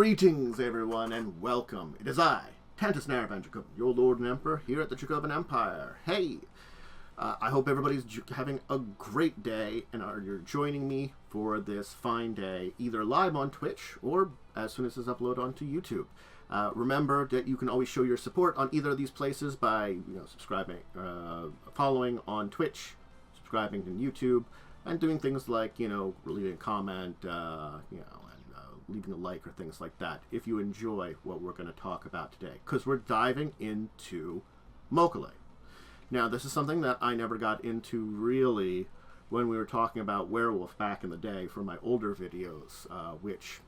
Greetings, everyone, and welcome. It is I, Tantus Naravan Dracovin, your Lord and Emperor here at the Dracovin Empire. Hey! I hope everybody's having a great day and you're joining me for this fine day, either live on Twitch or as soon as it's uploaded onto YouTube. Remember that you can always show your support on either of these places by subscribing, following on Twitch, subscribing to YouTube, and doing things like, leaving a comment, leaving a like or things like that if you enjoy what we're going to talk about today, because we're diving into Mokolé. Now, this is something that I never got into really when we were talking about Werewolf back in the day for my older videos, which,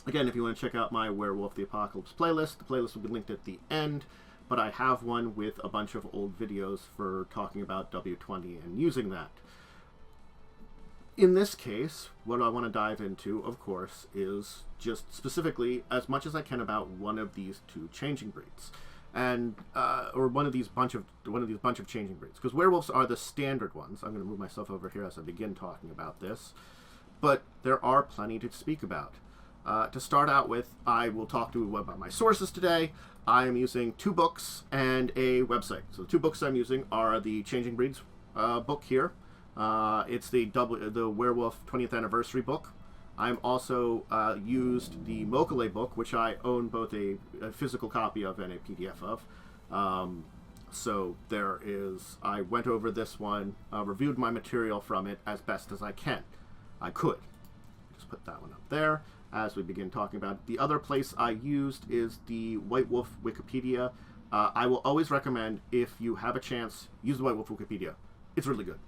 again, if you want to check out my Werewolf The Apocalypse playlist, the playlist will be linked at the end, but I have one with a bunch of old videos for talking about W20 and using that. In this case, what I want to dive into, of course, is just specifically as much as I can about one of these two changing breeds, and or one of these bunch of changing breeds, because werewolves are the standard ones. I'm going to move myself over here as I begin talking about this, but there are plenty to speak about. To start out with, I will talk to you about my sources today. I am using 2 books and a website. So the 2 books I'm using are the Changing Breeds book here. It's the Werewolf 20th Anniversary book. I'm also used the Mokolé book, which I own both a physical copy of and a PDF of. So there is, I went over this one, reviewed my material from it as best as I could. Just put that one up there as we begin talking about it. The other place I used is the White Wolf Wikipedia. I will always recommend, if you have a chance, use the White Wolf Wikipedia. It's really good.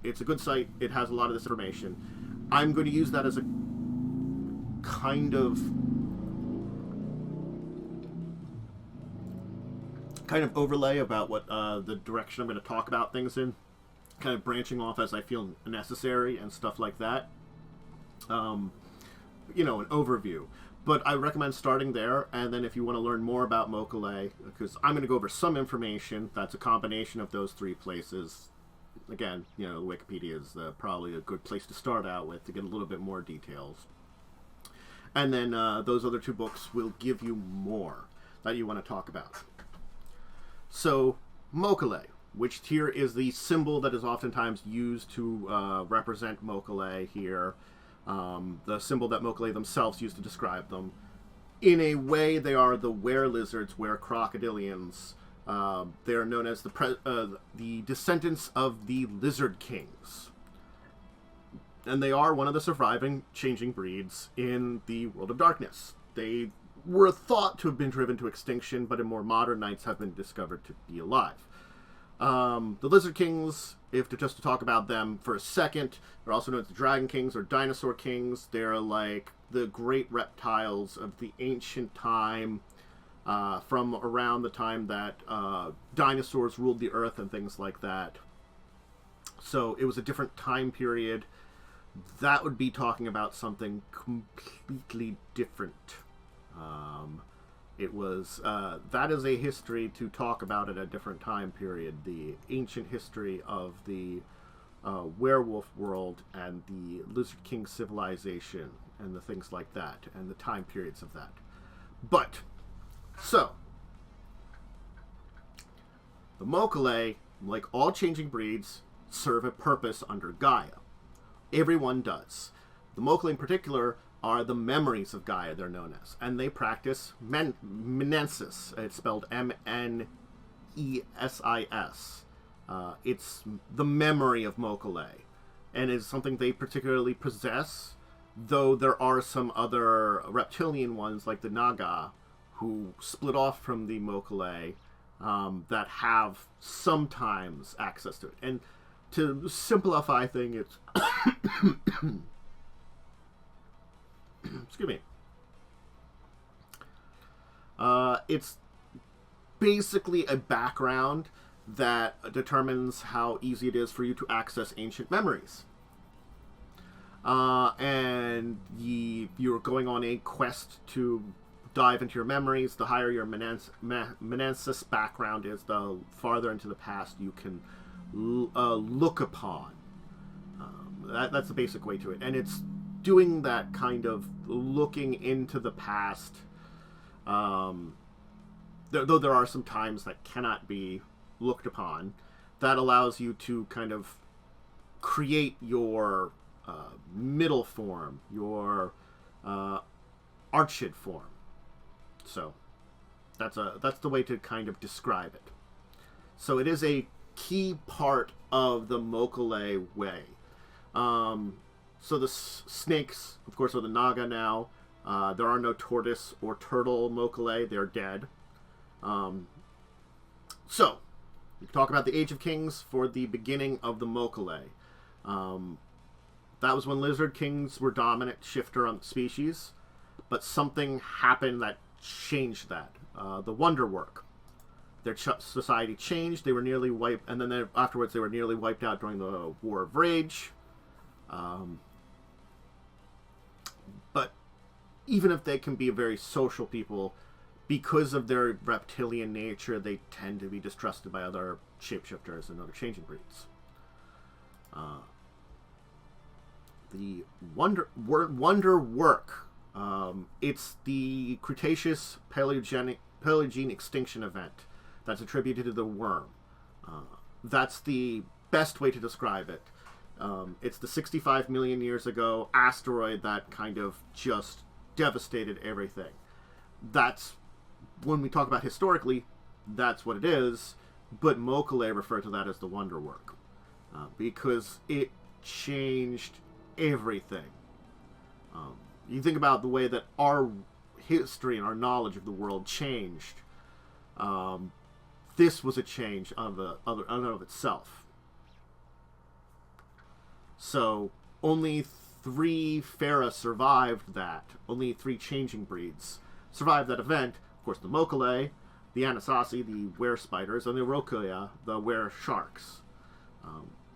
It's a good site. It has a lot of this information. I'm going to use that as a kind of overlay about what the direction I'm going to talk about things in, kind of branching off as I feel necessary and stuff like that. An overview. But I recommend starting there, and then if you want to learn more about Mokolé, because I'm going to go over some information that's a combination of those 3 places. Again, Wikipedia is probably a good place to start out with to get a little bit more details. And then those other 2 books will give you more that you want to talk about. So, Mokolé, which here is the symbol that is oftentimes used to represent Mokolé here. The symbol that Mokolé themselves use to describe them. In a way, they are the were-lizards, were-crocodilians. They are known as the descendants of the Lizard Kings. And they are one of the surviving changing breeds in the World of Darkness. They were thought to have been driven to extinction, but in more modern nights have been discovered to be alive. The Lizard Kings, just to talk about them for a second, they're also known as the Dragon Kings or Dinosaur Kings. They're like the great reptiles of the ancient time, from around the time that dinosaurs ruled the earth and things like that. So it was a different time period. That would be talking about something completely different. That is a history to talk about at a different time period. The ancient history of the werewolf world and the Lizard King civilization and the things like that and the time periods of that. So, the Mokolé, like all changing breeds, serve a purpose under Gaia. Everyone does. The Mokolé in particular are the memories of Gaia, they're known as. And they practice Menensis. It's spelled M-N-E-S-I-S. It's the memory of Mokolé. And it's something they particularly possess, though there are some other reptilian ones, like the Naga, who split off from the Mokolé, that have sometimes access to it. And to simplify things, it's excuse me. It's basically a background that determines how easy it is for you to access ancient memories. And you're going on a quest to dive into your memories. The higher your Menensis background is, the farther into the past you can look upon. That's the basic way to it. And it's doing that kind of looking into the past, though there are some times that cannot be looked upon, that allows you to kind of create your middle form, your archid form. So that's the way to kind of describe it. So it is a key part of the Mokolé way. So the snakes, of course, are the Naga now. There are no tortoise or turtle Mokolé. They're dead. So, we can talk about the Age of Kings for the beginning of the Mokolé. That was when lizard kings were dominant shifter on the species, but something happened that changed that. The wonder work. Their society changed. They were nearly wiped, and then afterwards they were nearly wiped out during the War of Rage. But even if they can be a very social people, because of their reptilian nature, they tend to be distrusted by other shapeshifters and other changing breeds. The wonder work. It's the Cretaceous Paleogene extinction event that's attributed to the worm. That's the best way to describe it. It's the 65 million years ago asteroid that kind of just devastated everything. That's, when we talk about historically, that's what it is, but Mokolé refer to that as the wonder work, because it changed everything. You think about the way that our history and our knowledge of the world changed. This was a change of itself. So only 3 Fera survived that. Only 3 changing breeds survived that event. Of course, the Mokolé, the Anasazi, the were spiders, and the Rokuya, the were sharks.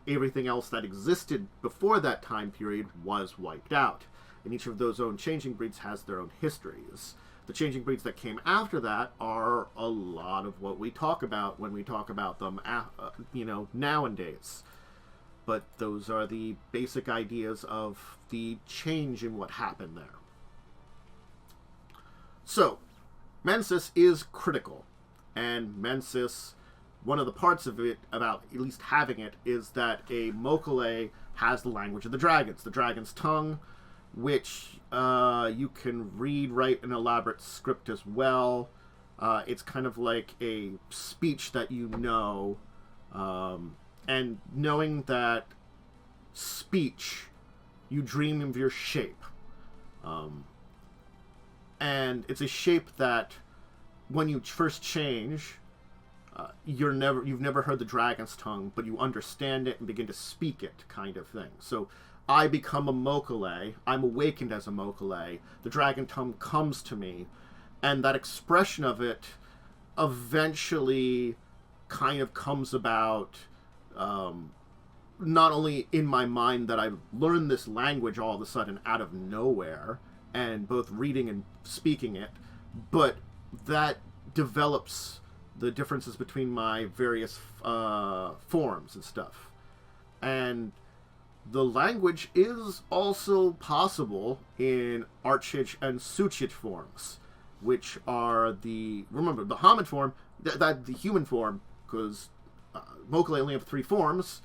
Everything else that existed before that time period was wiped out. And each of those own changing breeds has their own histories. The changing breeds that came after that are a lot of what we talk about when we talk about them, nowadays. But those are the basic ideas of the change in what happened there. So, Mensis is critical. And Mensis, one of the parts of it, about at least having it, is that a Mokolé has the language of the dragons. The dragon's tongue, which you can read, write an elaborate script as well. It's kind of like a speech that you know. And knowing that speech, you dream of your shape. And it's a shape that, when you first change, you've never heard the dragon's tongue, but you understand it and begin to speak it, kind of thing. So I become a Mokolé. I'm awakened as a Mokolé. The dragon tongue comes to me, and that expression of it eventually kind of comes about. Not only in my mind that I've learned this language all of a sudden out of nowhere, and both reading and speaking it, but that develops the differences between my various forms and stuff. And the language is also possible in Archid and Suchid forms, which are the Hamid form, the human form, because Mokolé only have 3 forms.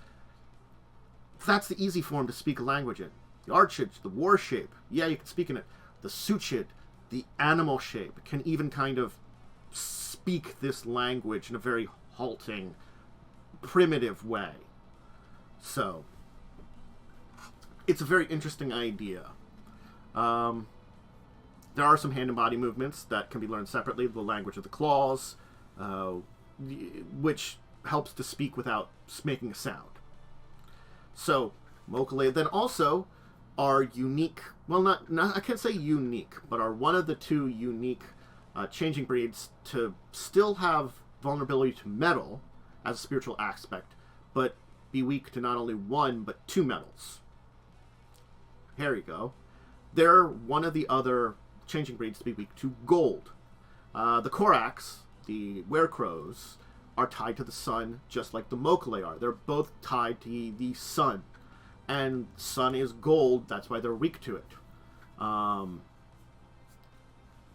That's the easy form to speak a language in. The Archid, the war shape, yeah, you can speak in it. The Suchid, the animal shape, can even kind of speak this language in a very halting, primitive way. So, it's a very interesting idea. There are some hand and body movements that can be learned separately. The language of the claws, which helps to speak without making a sound. So, Mokolé then also are unique, well, not I can't say unique, but are one of the 2 unique changing breeds to still have vulnerability to metal as a spiritual aspect, but be weak to not only 1, but 2 metals. Here you go. They're one of the other changing breeds to be weak to gold. The Koraks, the werecrows, are tied to the sun, just like the Mokolé are. They're both tied to the sun. and sun is gold. That's why they're weak to it.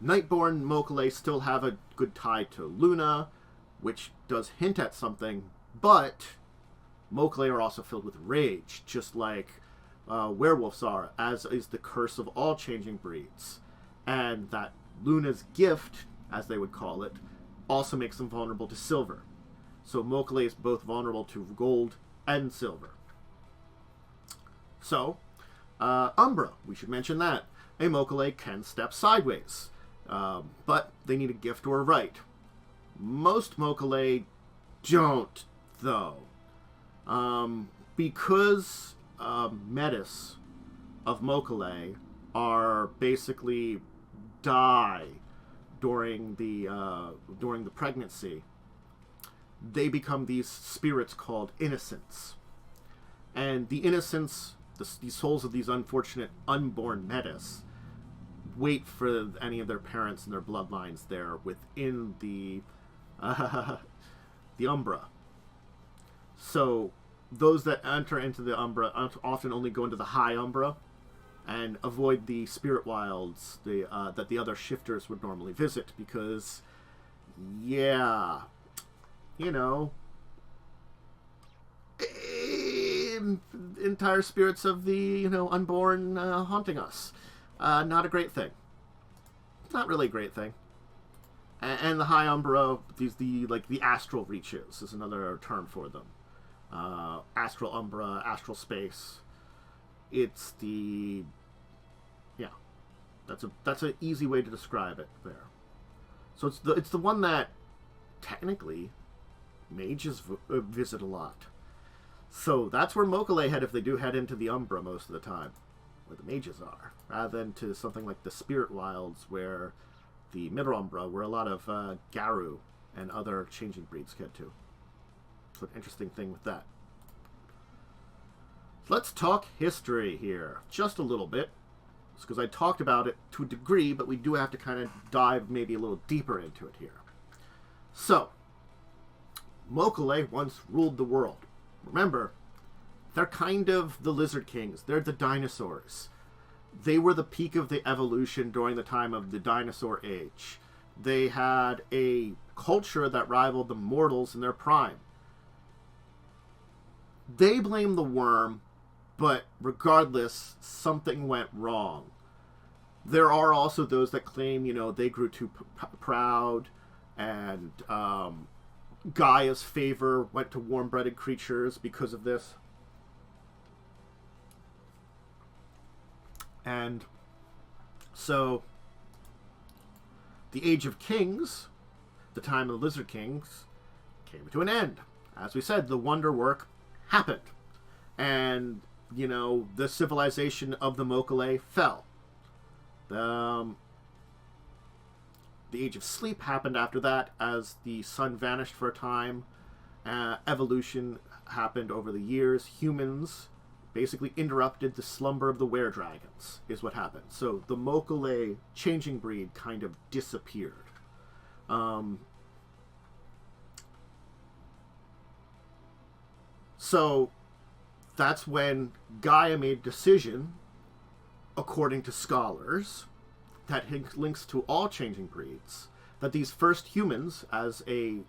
Nightborn Mokolé still have a good tie to Luna, which does hint at something, but Mokolé are also filled with rage, just like werewolves are, as is the curse of all changing breeds. And that Luna's gift, as they would call it, also makes them vulnerable to silver. So Mokolé is both vulnerable to gold and silver. So, Umbra, we should mention that. A Mokolé can step sideways, but they need a gift or a right. Most Mokolé don't, though. Because metis of Mokolé are basically die during the pregnancy, they become these spirits called innocents. And the innocents, the souls of these unfortunate unborn metis, wait for any of their parents and their bloodlines there within the Umbra. So those that enter into the Umbra often only go into the high Umbra and avoid the spirit wilds that the other shifters would normally visit, because, yeah, entire spirits of the unborn haunting us. Not a great thing. Not really a great thing. And the high Umbra, the astral reaches is another term for them. Astral Umbra, astral space. It's that's an easy way to describe it there. So it's the one that technically mages visit a lot. So that's where Mokolé head if they do head into the Umbra most of the time, where the mages are, rather than to something like the Spirit Wilds, where the Middle Umbra, where a lot of Garu and other changing breeds get to. So an interesting thing with that. Let's talk history here, just a little bit, because I talked about it to a degree, but we do have to kind of dive maybe a little deeper into it here. So, Mokolé once ruled the world. Remember, they're kind of the Lizard Kings. They're the dinosaurs. They were the peak of the evolution during the time of the dinosaur age. They had a culture that rivaled the mortals in their prime. They blame the worm, but regardless, something went wrong. There are also those that claim, they grew too proud, and Gaia's favor went to warm-blooded creatures because of this. And so, the Age of Kings, the time of the Lizard Kings, came to an end. As we said, the wonder work happened. And, the civilization of the Mokolé fell. The Age of Sleep happened after that, as the sun vanished for a time. Evolution happened over the years. Humans basically interrupted the slumber of the were-dragons, is what happened. So the Mokolé changing breed kind of disappeared. So that's when Gaia made a decision, according to scholars, that links to all changing breeds, that these first humans, as a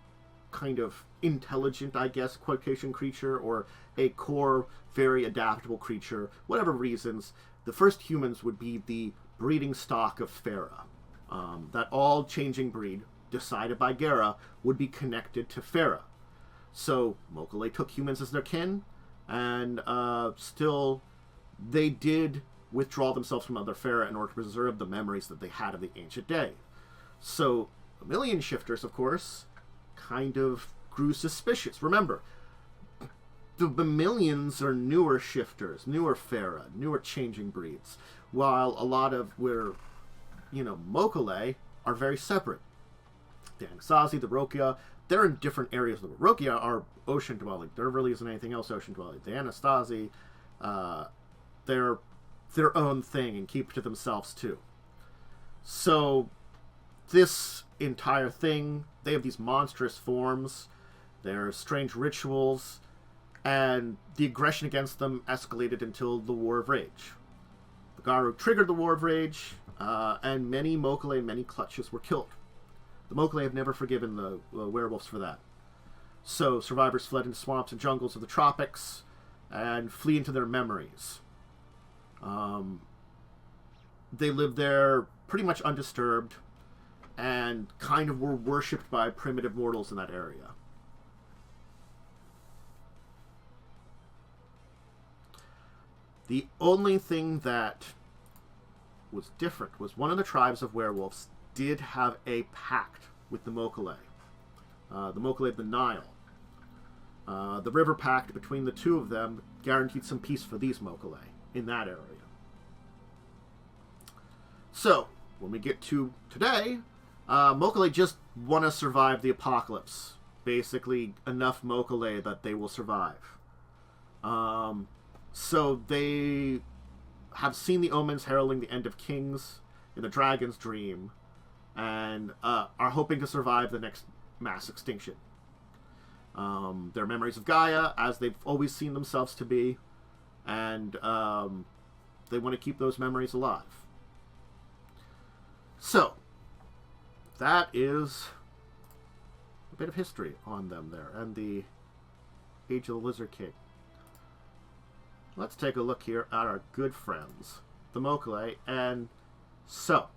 kind of intelligent, I guess, quotation creature, or a core, very adaptable creature, whatever reasons, the first humans would be the breeding stock of Fera. That all changing breed, decided by Gera, would be connected to Fera. So Mokolé took humans as their kin, and still they did withdraw themselves from other Fera in order to preserve the memories that they had of the ancient day. So Million shifters, of course, kind of grew suspicious. Remember, the Millions are newer shifters, newer Fera, newer changing breeds, while a lot of Mokolé are very separate. The Anasazi, the Rokia, they're in different areas. The Rokia are ocean dwelling. There really isn't anything else ocean dwelling. The Anasazi, they're their own thing and keep to themselves too. So this entire thing, they have these monstrous forms, their strange rituals, and the aggression against them escalated until the War of Rage. The Garou triggered the War of Rage, and many Mokolé and many Clutches were killed. The Mokolé have never forgiven the werewolves for that. So survivors fled into swamps and jungles of the tropics and flee into their memories. They lived there pretty much undisturbed and kind of were worshipped by primitive mortals in that area. The only thing that was different was one of the tribes of werewolves did have a pact with the Mokolé. The Mokolé of the Nile. The river pact between the two of them guaranteed some peace for these Mokolé in that area. So, when we get to today, Mokolé just want to survive the apocalypse. Basically, enough Mokolé that they will survive. So they have seen the omens heralding the end of kings in the dragon's dream, and are hoping to survive the next mass extinction. Their memories of Gaia, as they've always seen themselves to be, and they want to keep those memories alive. So, that is a bit of history on them there, and the Age of the Lizard King. Let's take a look here at our good friends, the Mokolé. And so,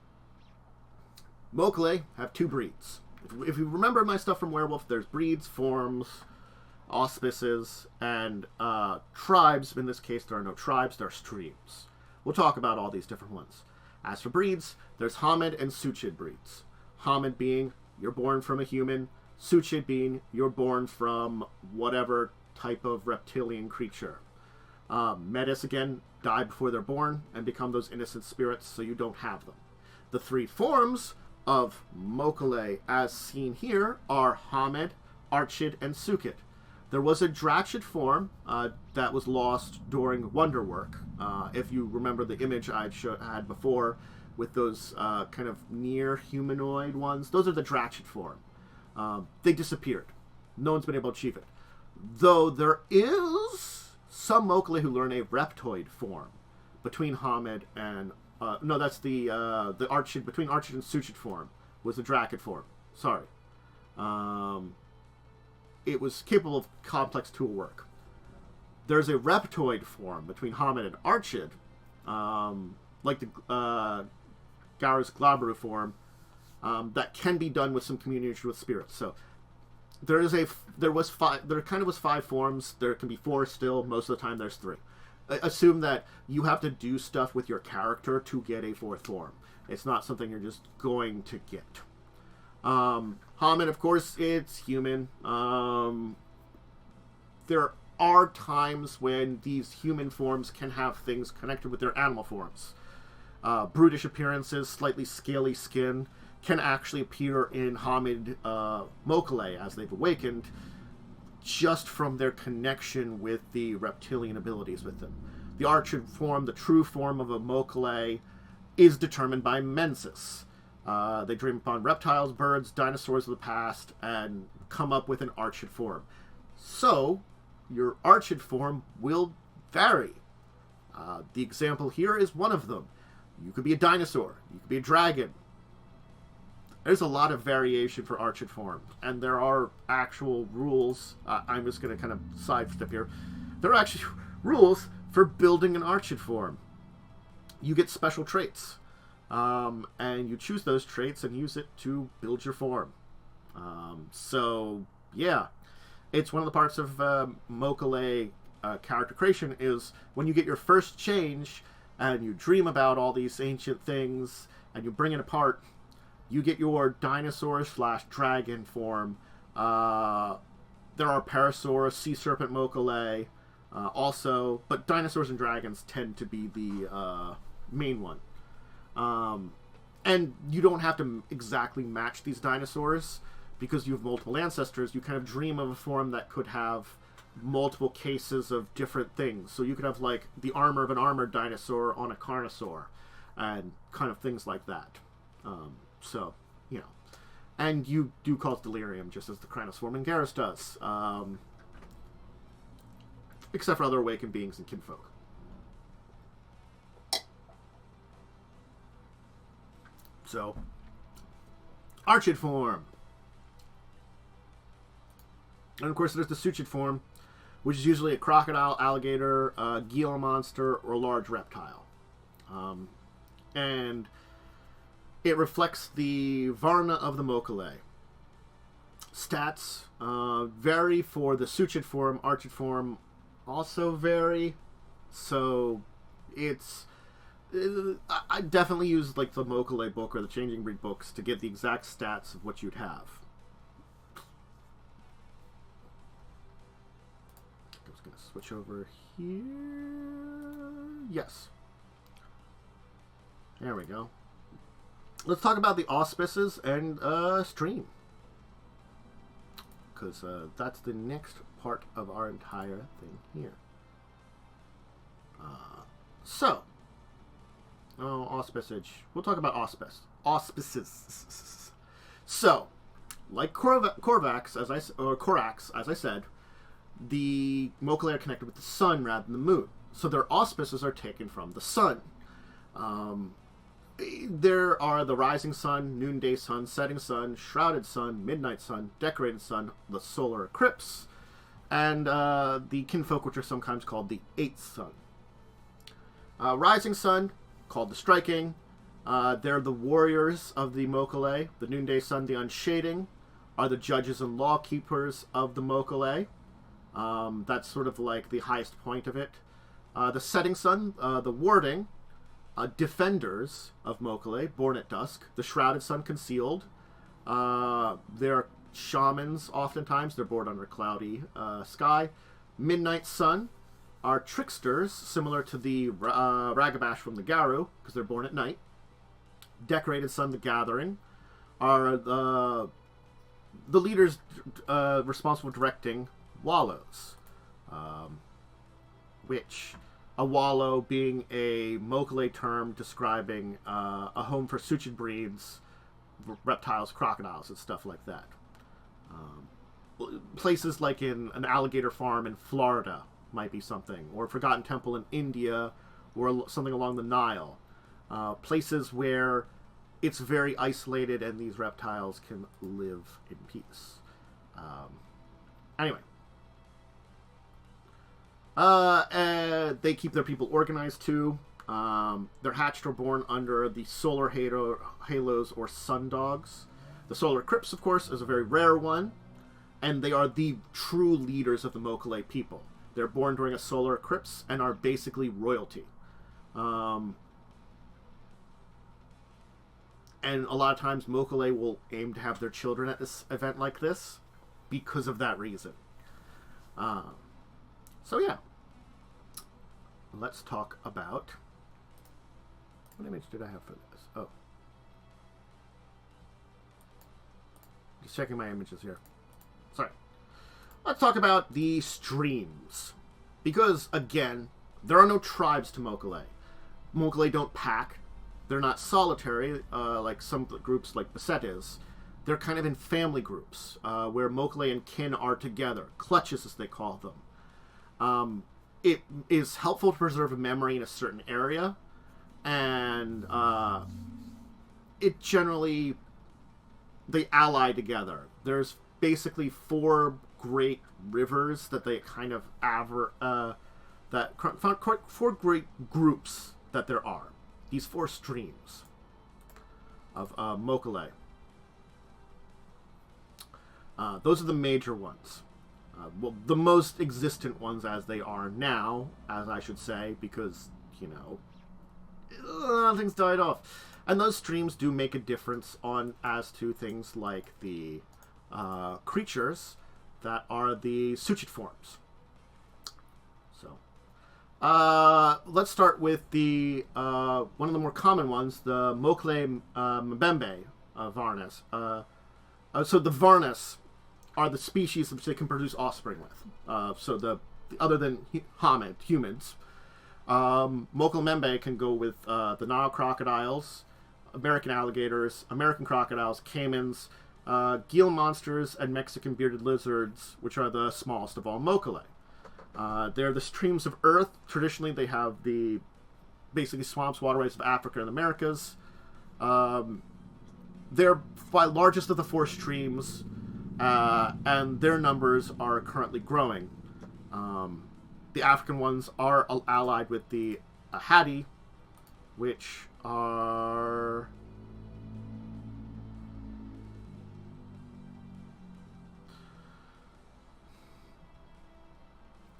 Mokolé have two breeds. If you remember my stuff from Werewolf, there's breeds, forms, auspices, and tribes. In this case, there are no tribes, there are streams. We'll talk about all these different ones. As for breeds, there's Homid and Suchid breeds. Homid being, you're born from a human. Suchid being, you're born from whatever type of reptilian creature. Metis, again, die before they're born and become those innocent spirits, so you don't have them. The three forms of Mokolé, as seen here, are Homid, Archid, and Suchid. There was a Dracid form that was lost during Wonderwork. If you remember the image I had before with those kind of near humanoid ones, those are the Dracid form. They disappeared. No one's been able to achieve it. Though there is some Mokolé who learn a Reptoid form between Homid and... no, that's the Archid. Between Archid and Suchid form was the Dracid form. Sorry. It was capable of complex tool work. There's a Reptoid form between Homid and Archid, like the Garou's Glabru form, that can be done with some communication with spirits. So there kind of was 5 forms. There can be 4 still. Most of the time there's 3. Assume that you have to do stuff with your character to get a 4th form. It's not something you're just going to get. Homid, of course, it's human. There are times when these human forms can have things connected with their animal forms. Brutish appearances, slightly scaly skin, can actually appear in Homid Mokolé as they've awakened, just from their connection with the reptilian abilities with them. The Archid form, the true form of a Mokolé, is determined by menses. They dream upon reptiles, birds, dinosaurs of the past, and come up with an Archid form. So, your Archid form will vary. The example here is one of them. You could be a dinosaur. You could be a dragon. There's a lot of variation for Archid form, and there are actual rules. I'm just going to kind of sidestep here. There are actually rules for building an Archid form. You get special traits, and you choose those traits and use it to build your form. So, yeah, it's one of the parts of Mokolé character creation is when you get your first change and you dream about all these ancient things and you bring it apart, you get your dinosaur/dragon form. There are Parasaur, Sea Serpent Mokolé, also, but dinosaurs and dragons tend to be the main one. And you don't have to exactly match these dinosaurs because you have multiple ancestors. You kind of dream of a form that could have multiple cases of different things. So you could have like the armor of an armored dinosaur on a carnosaur and kind of things like that. So, you know. And you do cause delirium just as the Kranos form in Garrus does. except for other awakened beings and kinfolk. So, archid form. And of course there's the suchid form, which is usually a crocodile, alligator, Gila monster, or a large reptile. And it reflects the Varna of the Mokolé. Stats vary for the suchid form, archid form also vary. So it's... I definitely use like the Mokolé book or the Changing Breed books to get the exact stats of what you'd have. I was going to switch over here. Yes. There we go. Let's talk about the auspices and stream. Because that's the next part of our entire thing here. Auspicage. We'll talk about auspices. So, like Korvax, as I said, the Mokolé are connected with the sun rather than the moon. So their auspices are taken from the sun. There are the rising sun, noonday sun, setting sun, shrouded sun, midnight sun, decorated sun, the solar eclipse, and the kinfolk, which are sometimes called the eighth sun. Rising sun, called the striking. They're the warriors of the Mokolé. The noonday sun, the unshading, are the judges and law keepers of the Mokolé. That's sort of like the highest point of it. The setting sun, the warding, defenders of Mokolé, born at dusk. The shrouded sun, concealed. They're shamans oftentimes. They're born under a cloudy sky. Midnight sun are tricksters, similar to the Ragabash from the Garu, because they're born at night. Decorated sun, the gathering, are the leaders responsible for directing wallows, which a wallow being a Mokolé term describing a home for suchid breeds, reptiles, crocodiles, and stuff like that. Places like in an alligator farm in Florida might be something, or a forgotten temple in India, or something along the Nile. Places where it's very isolated and these reptiles can live in peace. Anyway. They keep their people organized too. They're hatched or born under the solar halos or sundogs. The solar eclipse, of course, is a very rare one, and they are the true leaders of the Mokolé people. They're born during a solar eclipse and are basically royalty. And a lot of times Mokolé will aim to have their children at this event like this because of that reason. So yeah. Let's talk about... What image did I have for this? Oh. Just checking my images here. Sorry. Let's talk about the streams. Because, again, there are no tribes to Mokolé. Mokolé don't pack. They're not solitary, like some groups like Beset is. They're kind of in family groups, where Mokolé and kin are together. Clutches, as they call them. It is helpful to preserve a memory in a certain area, and it generally... they ally together. There's basically 4 great rivers that they kind of 4 great groups that there are. These 4 streams of Mokolé. Those are the major ones. Well, the most existent ones as they are now, as I should say, because, you know, things died off. And those streams do make a difference as to things like the creatures that are the suchid forms. So, let's start with the one of the more common ones, the Mokolé Mbembe Varnas. So the Varnas are the species which they can produce offspring with. So the other than humans, Mokolé Mbembe can go with the Nile crocodiles, American alligators, American crocodiles, caimans, Gila monsters, and Mexican bearded lizards, which are the smallest of all Mokolé. They're the streams of Earth. Traditionally, they have the basically swamps, waterways of Africa and the Americas. They're by largest of the 4 streams, and their numbers are currently growing. The African ones are allied with the Ahadi, which are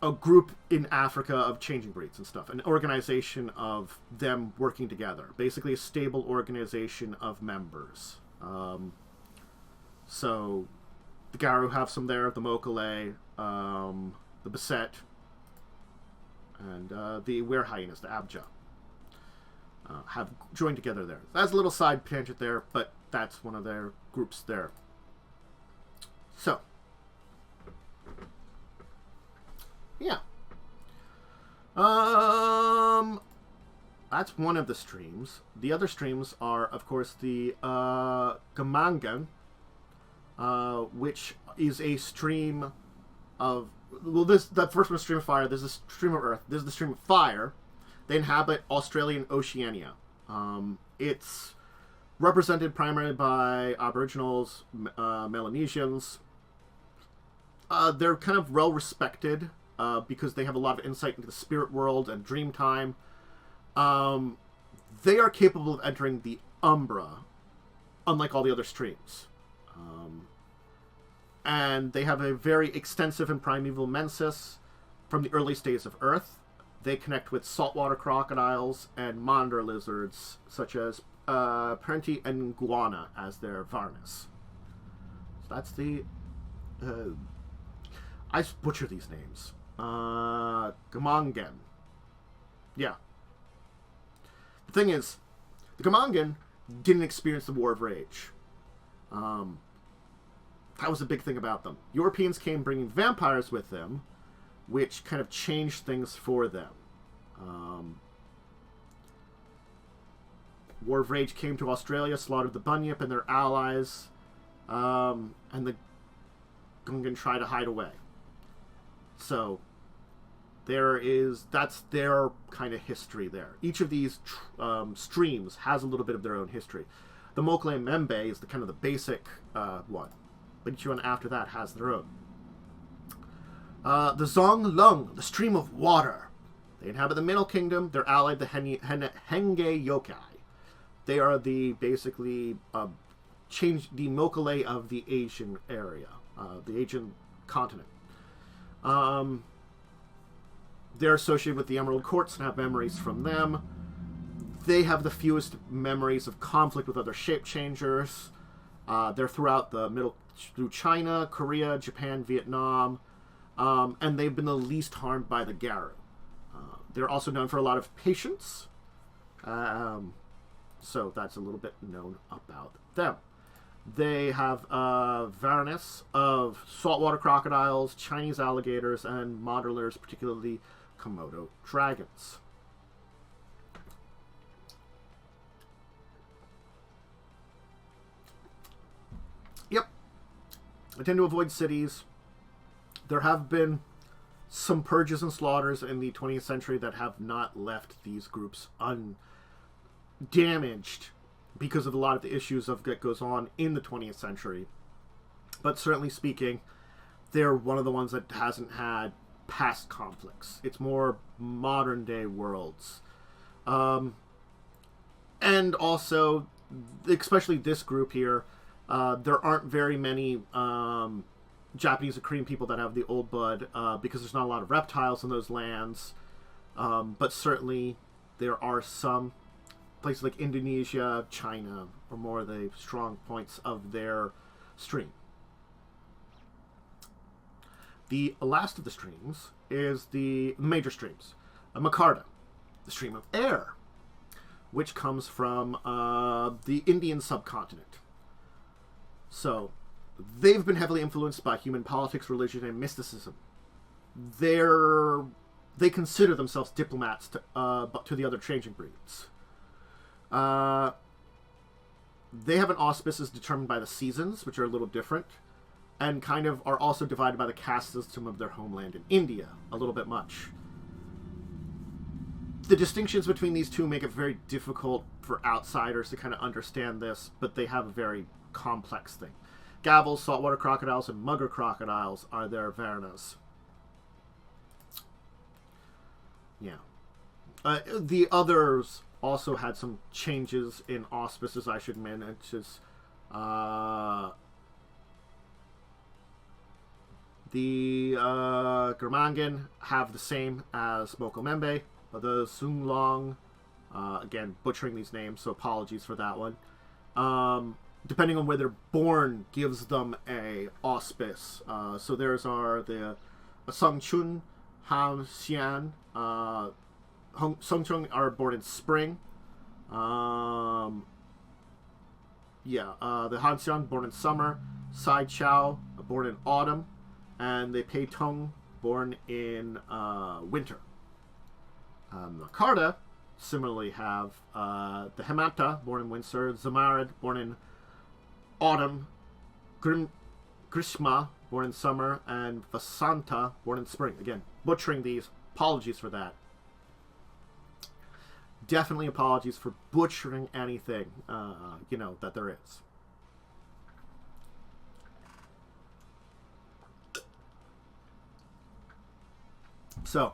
a group in Africa of changing breeds and stuff. An organization of them working together. Basically a stable organization of members. So the Garu have some there, the Mokolé, the Beset, and the Werehyenas, the Abja, have joined together there. That's a little side tangent there, but that's one of their groups there. So, yeah. That's one of the streams. The other streams are, of course, the Gamangan, which is a stream of... Well, that first one is stream of fire. There's a stream of earth. There's the stream of fire. They inhabit Australia and Oceania. It's represented primarily by Aboriginals, Melanesians. They're kind of well respected because they have a lot of insight into the spirit world and dream time. They are capable of entering the Umbra, unlike all the other streams. And they have a very extensive and primeval mensis from the earliest days of Earth. They connect with saltwater crocodiles and monitor lizards, such as Parenti and Guana as their Varnas. So that's the... I butcher these names. Gamangan. Yeah. The thing is, the Gamangan didn't experience the War of Rage. That was a big thing about them. Europeans came bringing vampires with them, which kind of changed things for them. War of Rage came to Australia, slaughtered the Bunyip and their allies, and the Gungan tried to hide away. So, that's their kind of history there. Each of these streams has a little bit of their own history. The Mokolé Membe is the kind of the basic one, but each one after that has their own. The Zong Lung, the stream of water. They inhabit the Middle Kingdom. They're allied to Henge Yokai. They are the basically the Mokolé of the Asian area, the Asian continent. They're associated with the Emerald Courts and have memories from them. They have the fewest memories of conflict with other shape changers. They're throughout through China, Korea, Japan, Vietnam, and they've been the least harmed by the Garu. They're also known for a lot of patience, so that's a little bit known about them. They have awareness of saltwater crocodiles, Chinese alligators, and modelers, particularly Komodo dragons. Yep. I tend to avoid cities. There have been some purges and slaughters in the 20th century that have not left these groups undamaged because of a lot of the issues that goes on in the 20th century. But certainly speaking, they're one of the ones that hasn't had past conflicts. It's more modern day worlds. And also, especially this group here, there aren't very many Japanese and Korean people that have the old blood because there's not a lot of reptiles in those lands. But certainly there are some places like Indonesia, China, are more the strong points of their stream. The last of the streams is the major streams. Makarda, the stream of air, which comes from the Indian subcontinent. So, they've been heavily influenced by human politics, religion, and mysticism. They consider themselves diplomats to the other changing breeds. They have an auspices determined by the seasons, which are a little different. and kind of are also divided by the caste system of their homeland in India, a little bit much. The distinctions between these two make it very difficult for outsiders to kind of understand this, but they have a very complex thing. Gavels, saltwater crocodiles, and mugger crocodiles are their Varnas. Yeah. The others also had some changes in auspices, I should mention. It's just, the Germangan have the same as Mokomembe. The Sunglong, again, butchering these names, so apologies for that one. Depending on where they're born, gives them a auspice. So there's the Songchun, Han Xian. Songchun are born in spring. The Han Xian born in summer. Sai Chao born in autumn, and the Pei Tong born in winter. The Karda similarly have the Hemanta, born in winter, Zamarad, born in autumn, Grishma, born in summer, and Vasanta, born in spring. Again, butchering these. Apologies for that. Definitely apologies for butchering anything, that there is. So,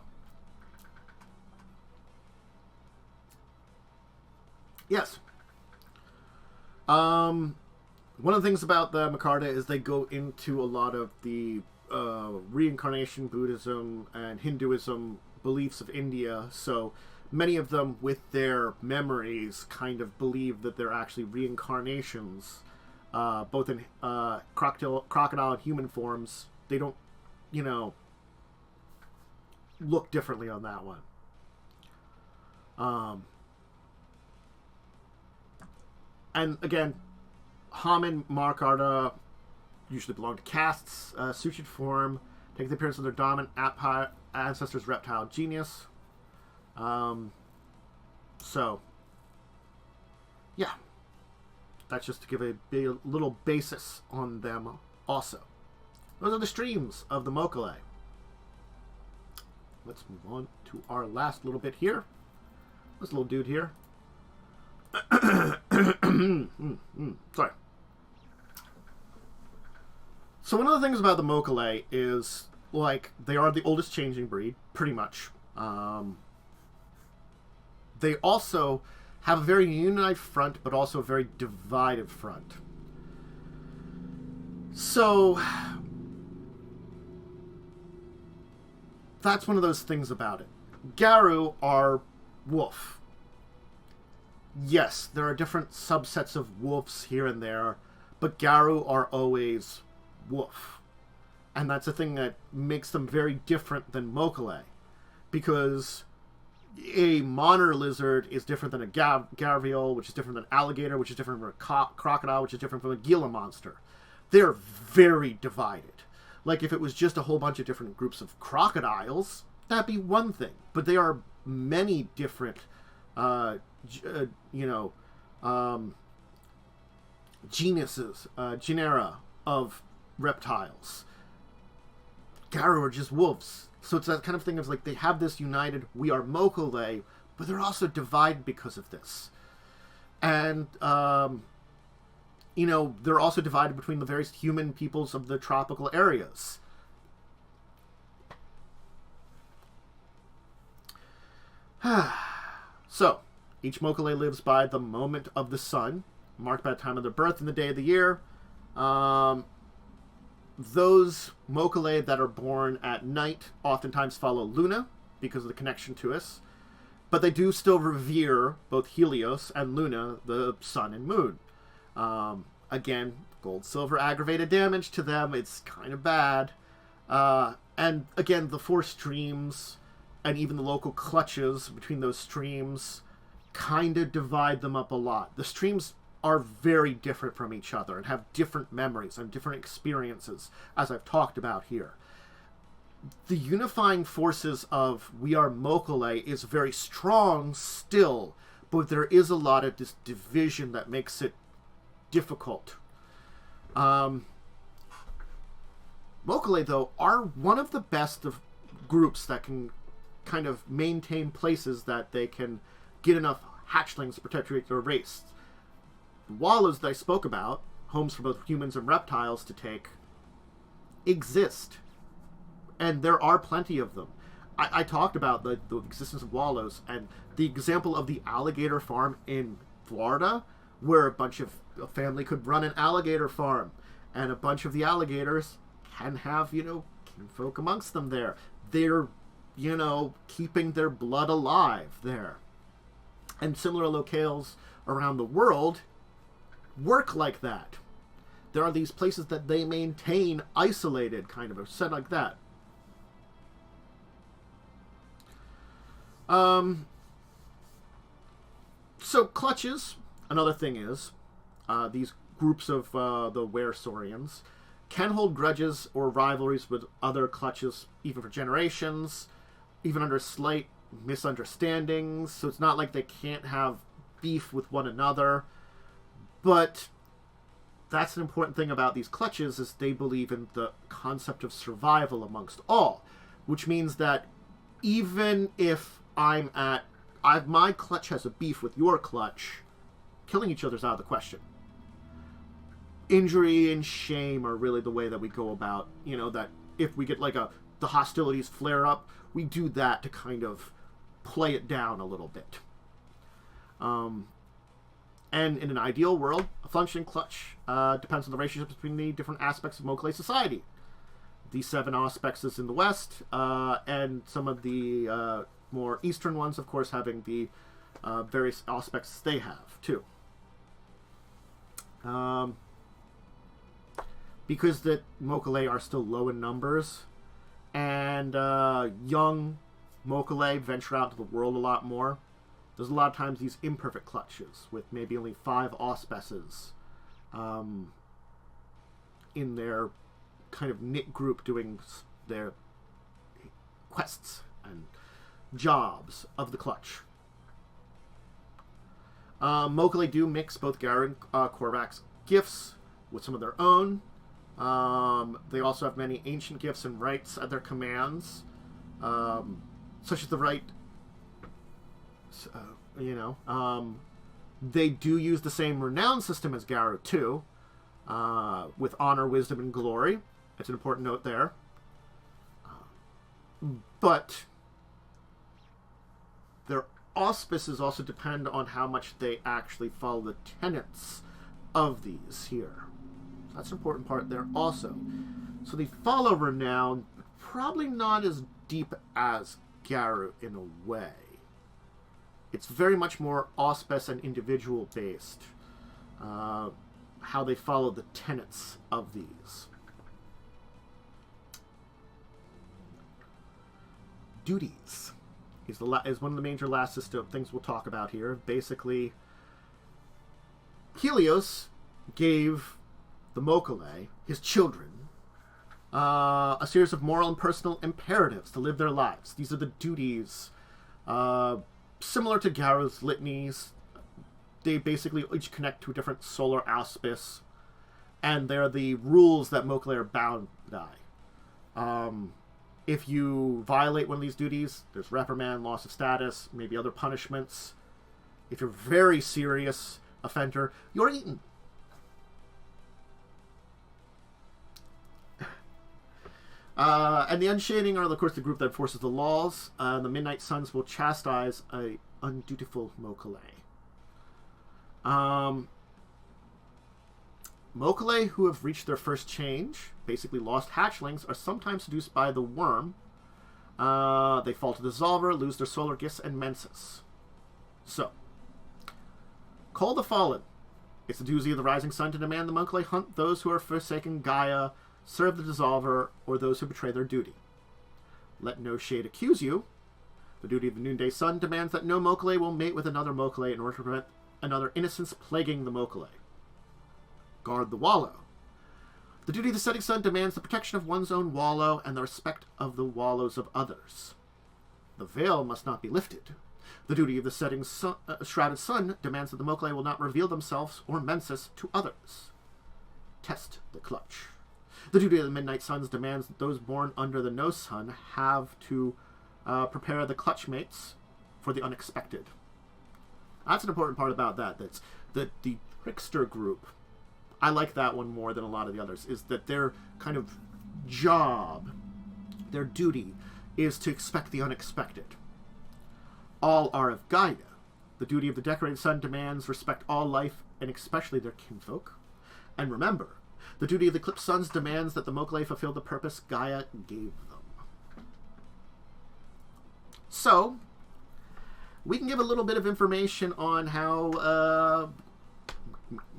yes. One of the things about the Makarda is they go into a lot of the reincarnation Buddhism and Hinduism beliefs of India. So many of them, with their memories, kind of believe that they're actually reincarnations, both in crocodile and human forms. They don't, look differently on that one. And again, Haman Markarda usually belong to castes. Sutured form, take the appearance of their dominant ancestor's reptile genius. So, yeah. That's just to give a little basis on them also. Those are the streams of the Mokolé. Let's move on to our last little bit here. This little dude here. Sorry. So one of the things about the Mokolé is, they are the oldest changing breed, pretty much. They also have a very united front, but also a very divided front. So that's one of those things about it. Garu are wolf. Yes, there are different subsets of wolves here and there, but Garu are always wolf. And that's the thing that makes them very different than Mokolé. Because a monitor lizard is different than a garviole, which is different than alligator, which is different from a crocodile, which is different from a Gila monster. They're very divided. Like, if it was just a whole bunch of different groups of crocodiles, that'd be one thing. But there are many different, genuses, genera of reptiles. Garu are just wolves. So it's that kind of thing of, they have this united, we are Mokolé, but they're also divided because of this. And, they're also divided between the various human peoples of the tropical areas. So, each Mokolé lives by the moment of the sun, marked by the time of their birth and the day of the year. Those Mokolé that are born at night oftentimes follow Luna because of the connection to us. But they do still revere both Helios and Luna, the sun and moon. Again, gold, silver, aggravated damage to them. It's kind of bad. And again, the four streams and even the local clutches between those streams kind of divide them up a lot. The streams are very different from each other and have different memories and different experiences, as I've talked about here. The unifying forces of We Are Mokolé is very strong still, but there is a lot of this division that makes it difficult. Mokolé, though, are one of the best of groups that can kind of maintain places that they can get enough hatchlings to perpetuate their race. The wallows that I spoke about, homes for both humans and reptiles to take, exist. And there are plenty of them. I talked about the existence of wallows and the example of the alligator farm in Florida, where a family could run an alligator farm, and a bunch of the alligators can have, kinfolk amongst them there. They're, keeping their blood alive there. And similar locales around the world work like that. There are these places that they maintain isolated, kind of, or set like that. So clutches, another thing is, these groups of the Weresaurians can hold grudges or rivalries with other clutches, even for generations, even under slight misunderstandings. So it's not like they can't have beef with one another. But that's an important thing about these clutches, is they believe in the concept of survival amongst all, which means that even if my clutch has a beef with your clutch, killing each other's out of the question. Injury and shame are really the way that we go about, that if we get the hostilities flare up, we do that to kind of play it down a little bit. And in an ideal world, a functioning clutch depends on the relationship between the different aspects of Mokolé society. The 7 Auspices in the west, and some of the more eastern ones, of course, having the various aspects they have, too. Because the Mokolé are still low in numbers, and young Mokolé venture out to the world a lot more, there's a lot of times these imperfect clutches with maybe only 5 Auspices in their kind of knit group doing their quests and jobs of the clutch. Mokolé do mix both Garu and Korvac's gifts with some of their own. They also have many ancient gifts and rites at their commands, such as the rite. They do use the same renown system as Garu too, with honor, wisdom, and glory. It's an important note there. But their auspices also depend on how much they actually follow the tenets of these here. So that's an important part there also. So they follow renown, but probably not as deep as Garu in a way. It's very much more auspice and individual based, how they follow the tenets of these. Duties is one of the major last system things we'll talk about here. Basically, Helios gave the Mokolé, his children, a series of moral and personal imperatives to live their lives. These are the duties, similar to Garu's litanies. They basically each connect to a different solar auspice, and they're the rules that Mokolé are bound by. If you violate one of these duties, there's reprimand, loss of status, maybe other punishments. If you're a very serious offender, you're eaten. And the Unshading are, of course, the group that enforces the laws. The Midnight Suns will chastise a undutiful Mokolé. Mokolé who have reached their first change, basically lost hatchlings, are sometimes seduced by the worm. They fall to the Dissolver, lose their solar gifts and menses. So, call the fallen. It's the duty of the Rising Sun to demand the Mokolé hunt those who are forsaken Gaia, serve the Dissolver, or those who betray their duty. Let no shade accuse you. The duty of the Noonday Sun demands that no Mokolé will mate with another Mokolé in order to prevent another innocence plaguing the Mokolé. Guard the wallow. The duty of the setting sun demands the protection of one's own wallow and the respect of the wallows of others. The veil must not be lifted. The duty of the setting shrouded sun demands that the Mokolé will not reveal themselves or menses to others. Test the clutch. The duty of the Midnight Suns demands that those born under the No Sun have to prepare the clutchmates for the unexpected. That's an important part about that. That's that the Trickster group, I like that one more than a lot of the others, is that their kind of job, their duty, is to expect the unexpected. All are of Gaia. The duty of the Decorated Sun demands respect all life, and especially their kinfolk. And remember, the duty of the Eclipsed Suns demands that the Mokolé fulfill the purpose Gaia gave them. So, we can give a little bit of information on how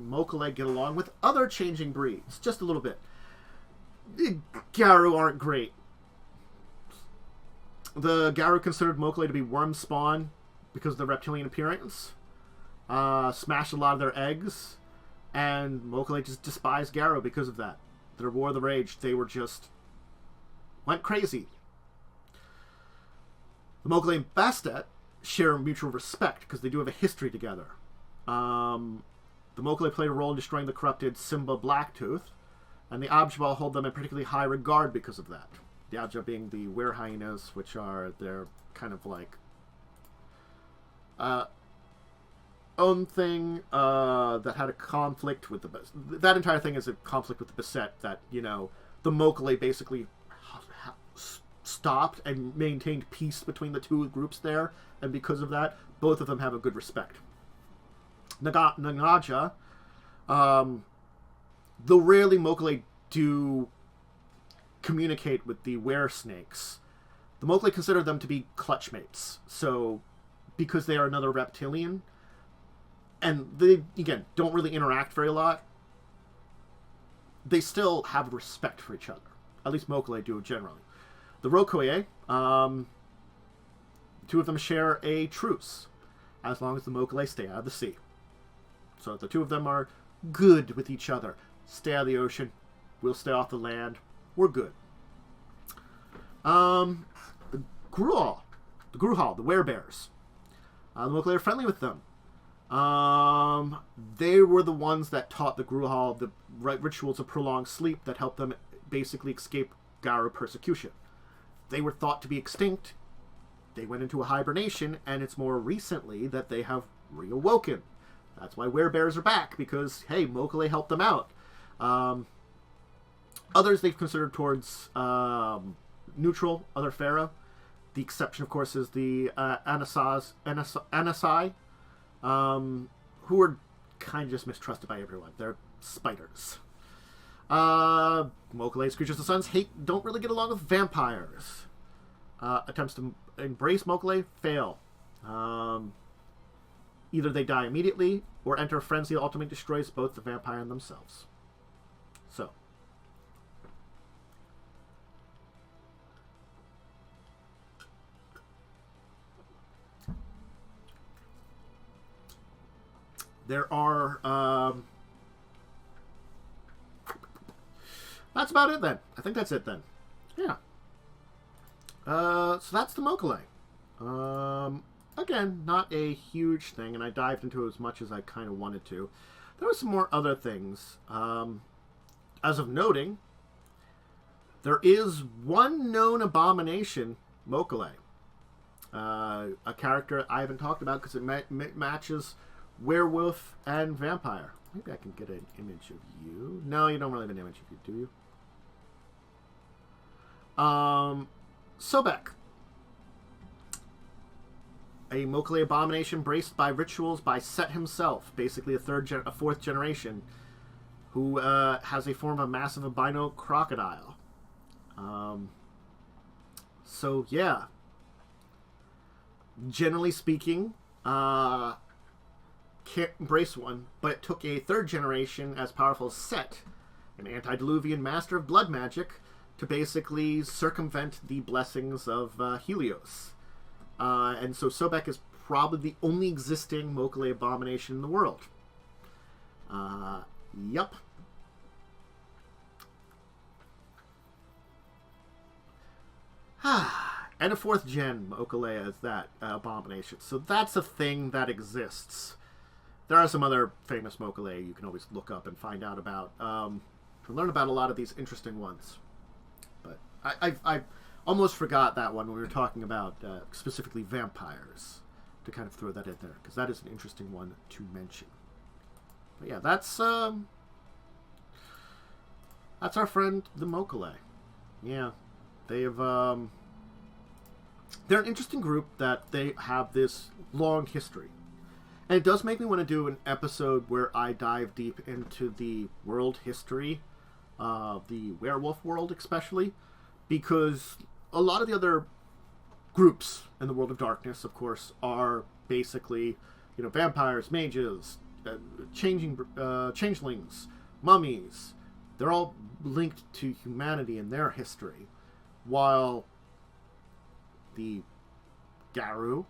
Mokolé get along with other changing breeds. Just a little bit. The Garou aren't great. The Garou considered Mokolé to be worm spawn because of their reptilian appearance. Smashed a lot of their eggs. And Mokolé just despised Garou because of that. Their War of the Rage, they were just... went crazy. The Mokolé and Bastet share mutual respect because they do have a history together. The Mokolé played a role in destroying the corrupted Simba Blacktooth, and the Abjabal hold them in particularly high regard because of that. The Abjabal being the were-hyenas, which are their kind of like own thing that had a conflict with the... That entire thing is a conflict with the Beset that, you know, the Mokolé basically stopped and maintained peace between the two groups there, and because of that, both of them have a good respect. Nagaja, though rarely Mokolé do communicate with the were-snakes, the Mokolé consider them to be clutchmates. So, because they are another reptilian, and they, again, don't really interact very a lot, they still have respect for each other. At least Mokolé do generally. The Rokoye, two of them share a truce, as long as the Mokolé stay out of the sea. So the two of them are good with each other. Stay out of the ocean, we'll stay off the land, we're good. The Gruhal, the werebears. The Mokolé are friendly with them. They were the ones that taught the Gruhal the right rituals of prolonged sleep that helped them basically escape Garou persecution. They were thought to be extinct. They went into a hibernation, and it's more recently that they have reawoken. That's why werebears are back, because, hey, Mokolé helped them out. Others they've considered towards neutral, other Fera. The exception, of course, is the Anasai, who are kind of just mistrusted by everyone. They're spiders. Mokolé's creatures of the suns don't really get along with vampires. Attempts to embrace Mokolé fail. Either they die immediately, or enter a frenzy that ultimately destroys both the vampire and themselves. So. There are, that's about it then. I think that's it then. Yeah. So that's the Mokolé. Again, not a huge thing, and I dived into it as much as I kind of wanted to. There were some more other things. As of noting, there is one known abomination, Mokolé. A character I haven't talked about because it matches werewolf and vampire. Maybe I can get an image of you. No, you don't really have an image of you, do you? Sobek. A Mokolé abomination braced by rituals by Set himself, basically a fourth generation, who has a form of a massive albino crocodile. So yeah, generally speaking, can't embrace one, but it took a third generation as powerful as Set, an antediluvian master of blood magic, to basically circumvent the blessings of Helios. And so Sobek is probably the only existing Mokolé abomination in the world. Yup. And a fourth gen Mokolé is that abomination. So that's a thing that exists. There are some other famous Mokolé you can always look up and find out about. to learn about a lot of these interesting ones. But I almost forgot that one when we were talking about specifically vampires, to kind of throw that in there, because that is an interesting one to mention. But yeah, that's our friend the Mokolé. Yeah, they've they're an interesting group that they have this long history. And it does make me want to do an episode where I dive deep into the world history, the werewolf world especially, because a lot of the other groups in the world of darkness, of course, are basically, vampires, mages, changelings, mummies. They're all linked to humanity and their history, while the Garu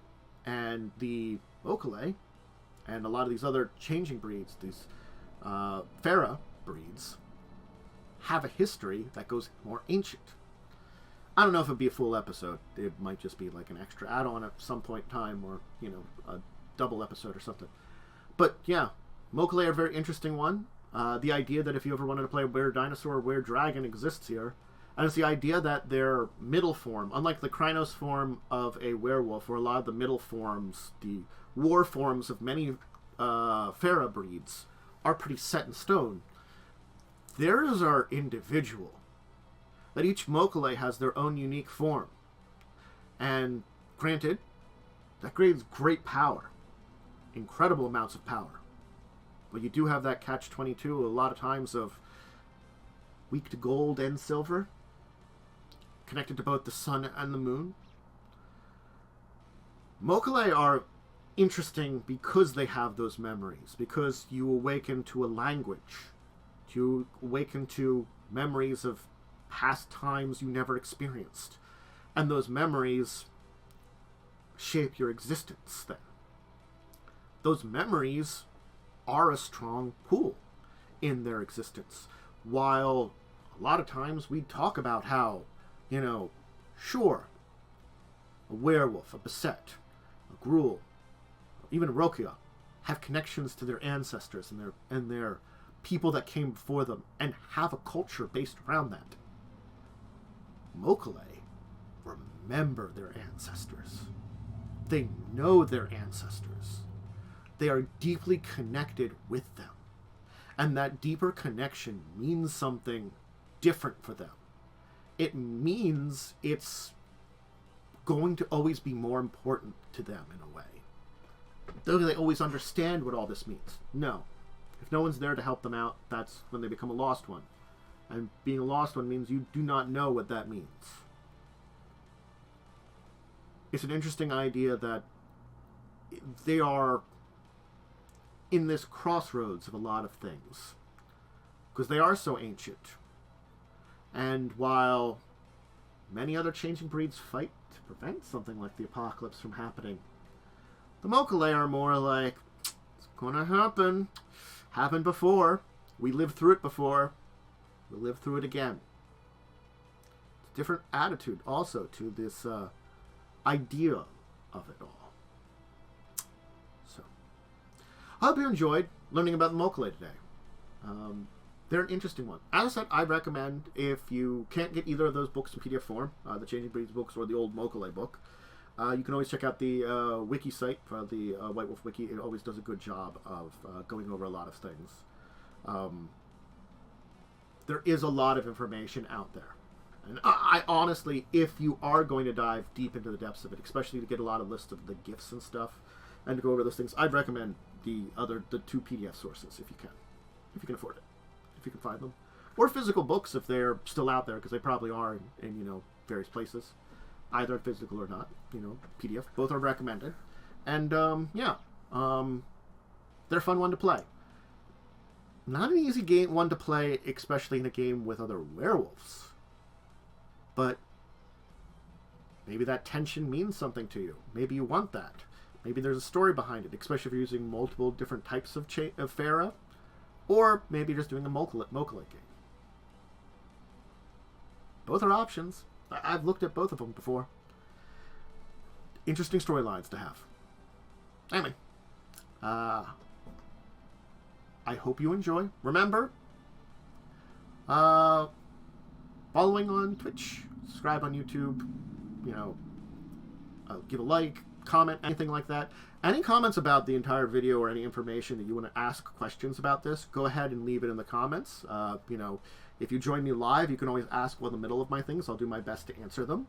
and the Mokolé and a lot of these other changing breeds, these Fera breeds, have a history that goes more ancient. I don't know if it'd be a full episode. It might just be like an extra add-on at some point in time, or, a double episode or something. But yeah, Mokolé are a very interesting one. The idea that if you ever wanted to play a were-dinosaur or were-dragon exists here. And it's the idea that their middle form, unlike the Krynos form of a werewolf, or a lot of the middle forms, the war forms of many Fera breeds, are pretty set in stone. Theirs are individual. That each Mokolé has their own unique form. And granted, that gives great power. Incredible amounts of power. But you do have that catch-22 a lot of times of weak to gold and silver, connected to both the sun and the moon. Mokolé are interesting because they have those memories, because you awaken to a language, you awaken to memories of past times you never experienced, and those memories shape your existence then. Those memories are a strong pull in their existence, while a lot of times we talk about how, sure, a werewolf, a Beset, a Gruul, even a Rokia have connections to their ancestors and their people that came before them, and have a culture based around that. Mokolé remember their ancestors. They know their ancestors. They are deeply connected with them. And that deeper connection means something different for them. It means it's going to always be more important to them in a way. Though they always understand what all this means. No. If no one's there to help them out, that's when they become a lost one. And being a lost one means you do not know what that means. It's an interesting idea that they are in this crossroads of a lot of things, because they are so ancient. And while many other changing breeds fight to prevent something like the apocalypse from happening, the Mokolé are more like, it's gonna happen. Happened before. We lived through it before. We'll live through it again. It's a different attitude also to this idea of it all. So, I hope you enjoyed learning about the Mokolé today. They're an interesting one. As I said, I recommend, if you can't get either of those books in PDF form, the Changing Breeds books or the old Mokolé book, you can always check out the wiki site for the White Wolf Wiki. It always does a good job of going over a lot of things. There is a lot of information out there. And I honestly, if you are going to dive deep into the depths of it, especially to get a lot of lists of the gifts and stuff, and to go over those things, I'd recommend the two PDF sources if you can afford it, if you can find them, or physical books if they're still out there, because they probably are in various places, either physical or not. PDF, both are recommended, and they're a fun one to play. Not an easy one to play, especially in a game with other werewolves. But maybe that tension means something to you. Maybe you want that. Maybe there's a story behind it, especially if you're using multiple different types of Fera. Or maybe just doing a Mokolé game. Both are options. I've looked at both of them before. Interesting storylines to have. Anyway. I hope you enjoy. Remember, Following on Twitch, subscribe on YouTube, you know, give a like, comment, anything like that. Any comments about the entire video or any information that you want to ask questions about this, go ahead and leave it in the comments. You know, if you join me live, you can always ask one in the middle of my things. I'll do my best to answer them.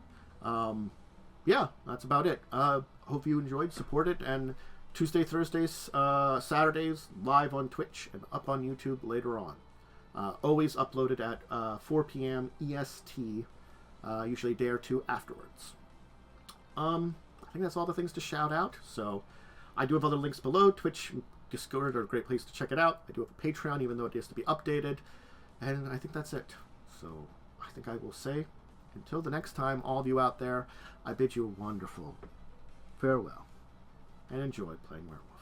Yeah, that's about it. Hope you enjoyed, support it, and Tuesday, Thursdays, Saturdays, live on Twitch and up on YouTube later on. Always uploaded at 4 p.m. EST, usually a day or two afterwards. I think that's all the things to shout out. So I do have other links below. Twitch, Discord are a great place to check it out. I do have a Patreon, even though it has to be updated. And I think that's it. So I think I will say, until the next time, all of you out there, I bid you a wonderful farewell and enjoy playing Werewolf.